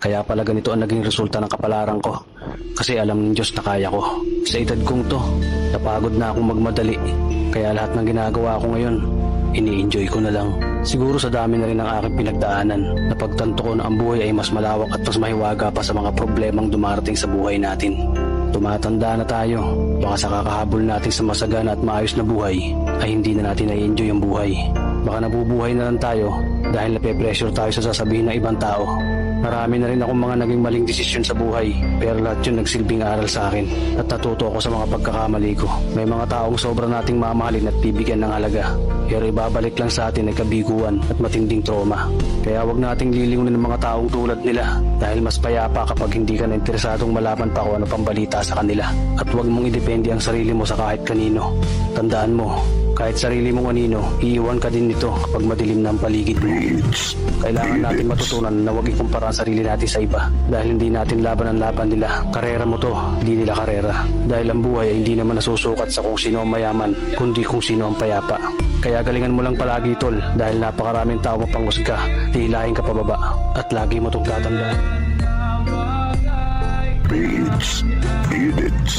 Kaya pala ganito ang naging resulta ng kapalaran ko. Kasi alam ng Diyos na kaya ko. Sa edad kong to, napagod na akong magmadali. Kaya lahat ng ginagawa ko ngayon, ini-enjoy ko na lang. Siguro sa dami na rin ng aking pinagdaanan, napagtanto ko na ang buhay ay mas malawak at mas mahiwaga pa sa mga problemang dumarating sa buhay natin. Tumatanda na tayo, baka sa kakahabol natin sa masagana at maayos na buhay, ay hindi na natin na-enjoy ang buhay. Baka nabubuhay na lang tayo dahil nape-pressure tayo sa sasabihin ng ibang tao. Marami na rin akong mga naging maling desisyon sa buhay, pero lahat yun nagsilbing aral sa akin at natuto ako sa mga pagkakamali ko. May mga taong sobra nating mamahalin at bibigyan ng halaga, pero ibabalik lang sa atin ay kabiguan at matinding trauma. Kaya wag nating lilingunin ng mga taong tulad nila dahil mas payapa kapag hindi ka na interesadong malaman pa kung ano pang balita sa kanila. At wag mong idepende ang sarili mo sa kahit kanino. Tandaan mo, kahit sarili mong anino, iiwan ka din nito kapag madilim na ang paligid mo. Kailangan natin matutunan na huwag ikumpara ang sarili natin sa iba dahil hindi natin laban ang laban nila. Karera mo to, hindi nila karera. Dahil ang buhay ay hindi naman nasusukat sa kung sino ang mayaman, kundi kung sino ang payapa. Kaya galingan mo lang palagi, tol, dahil napakaraming tao mapanghusga, hihilahin ka pababa at lagi mo itong tatandaan. Beats, beat it.